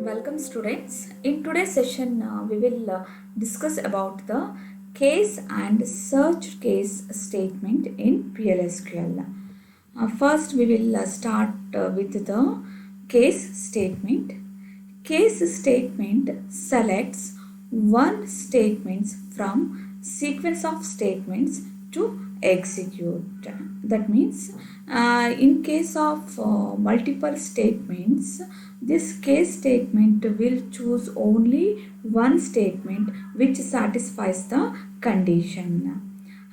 Welcome students. In today's session we will discuss about the case and search case statement in PLSQL. First we will start with the case statement. Case statement selects one statement from sequence of statements to execute. That means in case of multiple statements, this case statement will choose only one statement which satisfies the condition.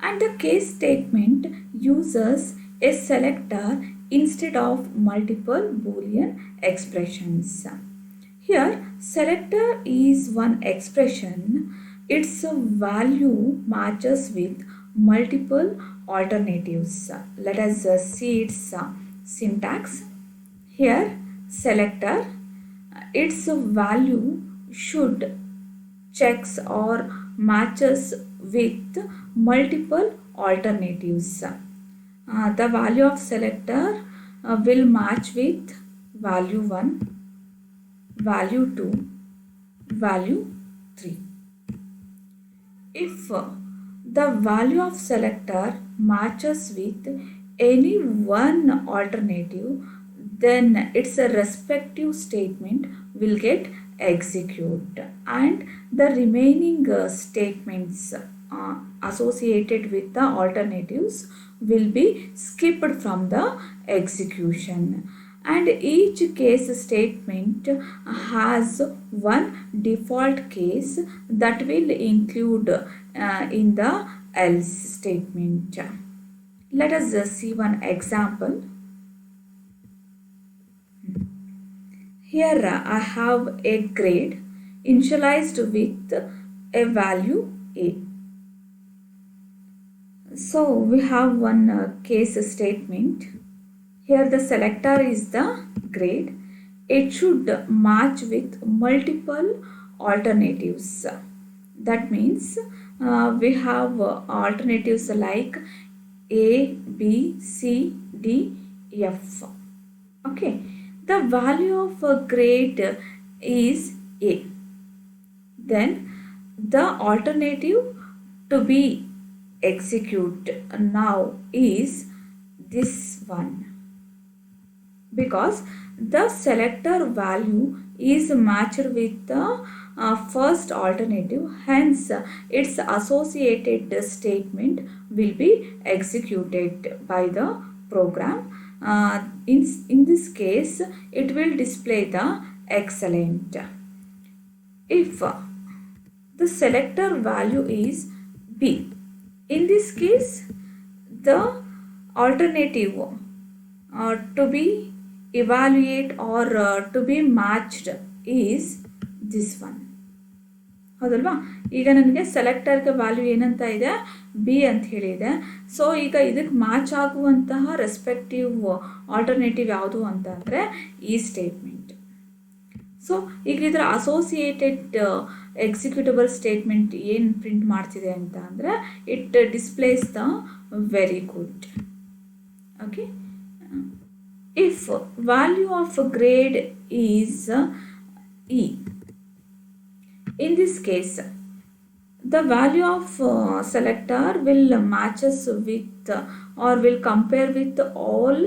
And the case statement uses a selector instead of multiple Boolean expressions. Here, selector is one expression. Its value matches with multiple alternatives. Let us see its syntax. Here, selector, its value should checks or matches with multiple alternatives. The value of selector will match with value 1, value 2, value 3. If the value of selector matches with any one alternative, then its respective statement will get executed and the remaining statements associated with the alternatives will be skipped from the execution. And each case statement has one default case that will include in the else statement. Let us see one example. Here I have a grade initialized with a value A. So we have one case statement. Here the selector is the grade. It should match with multiple alternatives. That means we have alternatives like A, B, C, D, F. Okay. The value of a grade is A. Then the alternative to be executed now is this one, because the selector value is matched with the first alternative, hence its associated statement will be executed by the program. In this case, it will display the excellent. If the selector value is B, in this case, the alternative to be evaluate or to be matched is this one. ಹೌದಲ್ವಾ? ಈಗ ನನಗೆ ಸೆಲೆಕ್ಟರ್ಗೆ value ಏನಂತ ಇದೆ, B ಅಂತ ಹೇಳಿದೆ. So ಈಗ ಇದಕ್ಕೆ match ಆಗುವಂತಹ ರೆಸ್ಪೆಕ್ಟಿವ್ ಆಲ್ಟರ್ನೇಟಿವ್ ಯಾವುದು ಅಂತ ಅಂದರೆ ಈ ಸ್ಟೇಟ್ಮೆಂಟ್. ಸೊ ಈಗ ಇದರ ಅಸೋಸಿಯೇಟೆಡ್ ಎಕ್ಸಿಕ್ಯೂಟಬಲ್ ಸ್ಟೇಟ್ಮೆಂಟ್ ಏನು ಪ್ರಿಂಟ್ ಮಾಡ್ತಿದೆ ಅಂತ ಅಂದರೆ it displays the very good. Okay, if value of grade is E, in this case the value of selector will matches with or will compare with all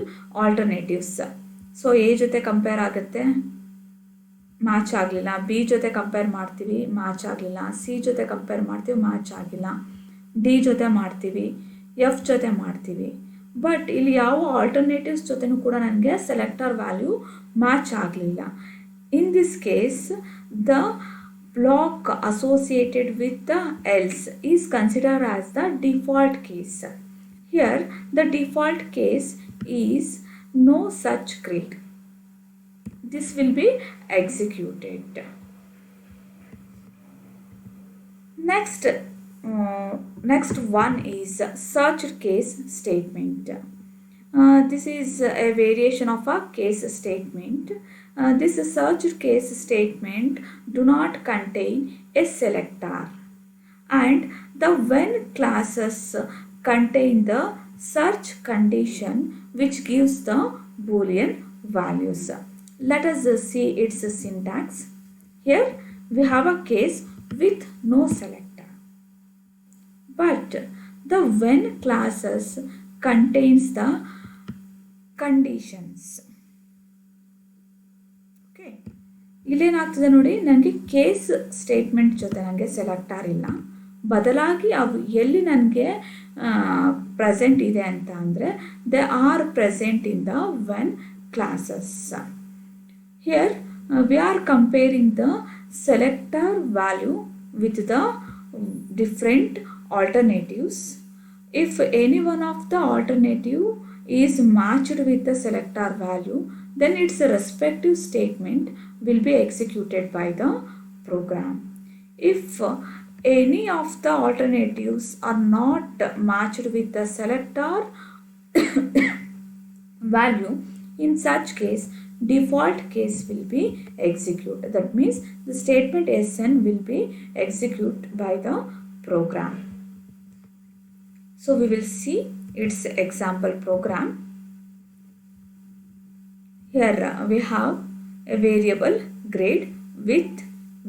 alternatives. So A ಜೊತೆ compare ಆಗುತ್ತೆ, match ಆಗಲಿಲ್ಲ. B ಜೊತೆ compare ಮಾಡ್ತೀವಿ, match ಆಗಲಿಲ್ಲ. C ಜೊತೆ compare ಮಾಡ್ತೀವಿ, match ಆಗಿಲ್ಲ. D ಜೊತೆ ಮಾಡ್ತೀವಿ, ಎಫ್ ಜೊತೆ ಮಾಡ್ತೀವಿ. ಬಟ್ ಇಲ್ಲಿ ಯಾವ ಆಲ್ಟರ್ನೇಟಿವ್ಸ್ ಜೊತೆನೂ ಕೂಡ ನನಗೆ ಸೆಲೆಕ್ಟರ್ ವ್ಯಾಲ್ಯೂ ಮ್ಯಾಚ್ ಆಗಲಿಲ್ಲ. In this case the block associated with the else is consider as the default case. Here the default case is no such grade. This will be executed. Next one is search case statement. This is a variation of a case statement. This search case statement do not contain a selector, and the when classes contain the search condition which gives the Boolean values. Let us see its syntax. Here we have a case with no selector. But the when clauses contains the conditions. Okay. ಇಲ್ಲೇನಾಗ್ತದೆ ನೋಡಿ, ನನಗೆ case statement ಜೊತೆ ನನಗೆ ಸೆಲೆಕ್ಟಾರ್ ಇಲ್ಲ, ಬದಲಾಗಿ ಅವು ಎಲ್ಲಿ ನನಗೆ present ಇದೆ ಅಂತ ಅಂದರೆ they are present in the when classes. Here we are comparing the selector value with the different alternatives. If any one of the alternative is matched with the selector value, then its respective statement will be executed by the program. If any of the alternatives are not matched with the selector value, in such case default case will be executed. That means the statement SN will be executed by the program. So we will see its example program. Here we have a variable grade with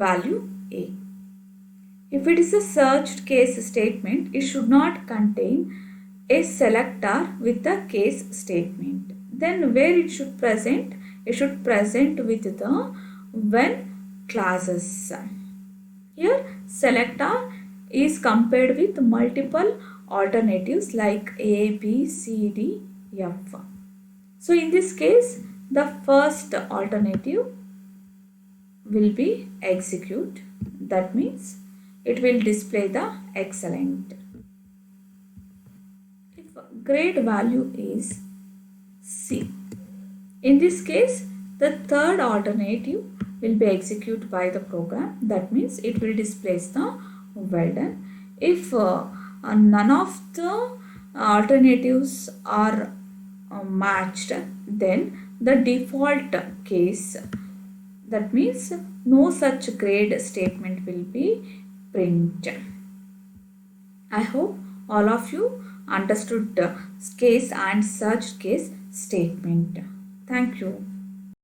value A. If it is a searched case statement, it should not contain a selector with the case statement. Then where it should present? It should present with the when clauses. Here selector is compared with multiple alternatives like A, B, C, D, F. So in this case, the first alternative will be execute. That means it will display the excellent. If grade value is C, in this case the third alternative will be executed by the program. That means it will display the well done. If none of the alternatives are matched, then the default case, that means no such grade statement will be printed. I hope all of you understood the case and search case statement. Thank you.